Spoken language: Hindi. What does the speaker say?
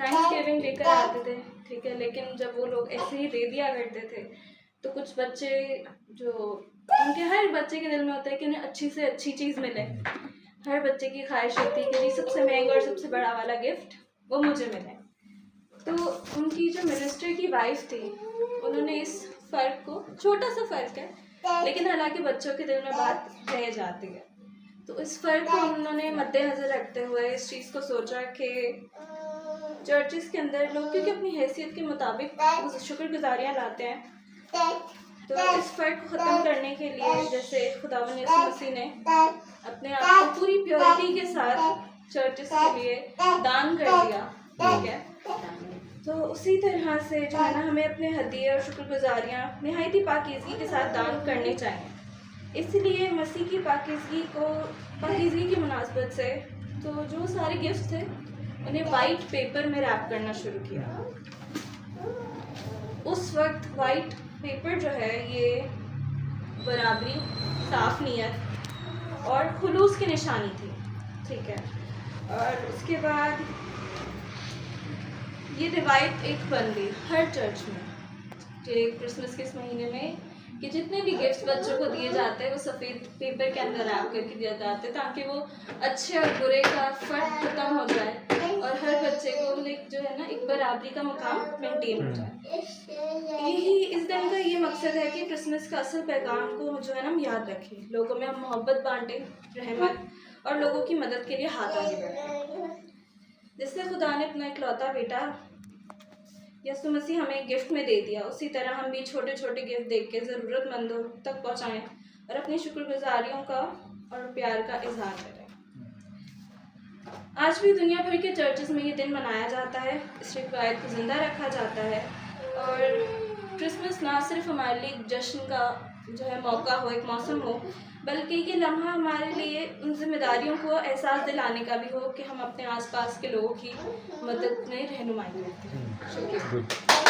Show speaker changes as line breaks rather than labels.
थैंक्स गिविंग लेकर आते थे, ठीक है, लेकिन जब वो लोग ऐसे ही दे दिया करते थे तो कुछ बच्चे जो उनके हर बच्चे के दिल में होता है कि उन्हें अच्छी से अच्छी चीज़ मिले। हर बच्चे की ख्वाहिश होती है कि जी सबसे महंगा और सबसे बड़ा वाला गिफ्ट वो मुझे मिले। तो उनकी जो मिनिस्टर की वाइफ थी, उन्होंने इस फ़र्क को, छोटा सा फ़र्क है लेकिन हालांकि बच्चों के दिल में बात रह जाती है, तो इस फ़र्क को उन्होंने मद्देनज़र रखते हुए इस चीज़ को सोचा कि चर्चिस के अंदर लोग क्योंकि अपनी हैसियत के मुताबिक शुक्रगुजारियाँ लाते हैं, तो इस फ़र्क को ख़त्म करने के लिए जैसे खुदावंद यीशु मसीह ने अपने आप को पूरी प्योरिटी के साथ चर्चिस के लिए दान कर दिया, ठीक है, तो उसी तरह से जो है ना हमें अपने हदीये और शुक्रगुजारियाँ नहायत ही पाकीज़गी के साथ दान करने चाहिए। इसलिए मसीह की पाकीज़गी की मुनासबत से तो जो सारे गिफ्ट थे उन्हें वाइट पेपर में रैप करना शुरू किया। उस वक्त वाइट पेपर जो है ये बराबरी, साफ नीयत और खुलूस की निशानी थी, ठीक है। और उसके बाद ये रिवायत एक बन गई हर चर्च में कि क्रिसमस के इस महीने में कि जितने भी गिफ्ट्स बच्चों को दिए जाते हैं वो सफ़ेद पेपर के अंदर रैप करके दिए जाते हैं ताकि वो अच्छे और बुरे का फ़र्क खत्म हो जाए और हर बच्चे को एक जो है ना एक बराबरी का मुकाम मेंटेन हो जाए। यही इस दिन का ये मकसद है कि क्रिसमस का असल पैगाम को जो है ना हम याद रखें, लोगों में हम मोहब्बत बांटें, रहमत और लोगों की मदद के लिए हाथ आगे बढ़ाएं। जिससे खुदा ने अपना इकलौता बेटा यीशु मसीह हमें गिफ्ट में दे दिया, उसी तरह हम भी छोटे छोटे गिफ्ट देख के ज़रूरतमंदों तक पहुँचाएँ और अपनी शुक्रगुजारियों का और प्यार का इजहार करें। आज भी दुनिया भर के चर्चेस में ये दिन मनाया जाता है, इस रिवायत को ज़िंदा रखा जाता है और क्रिसमस ना सिर्फ हमारे लिए जश्न का जो है मौका हो, एक मौसम हो, बल्कि ये लम्हा हमारे लिए उन जिम्मेदारियों को एहसास दिलाने का भी हो कि हम अपने आसपास के लोगों की मदद में रहनुमाई करते हैं। शुक्रिया।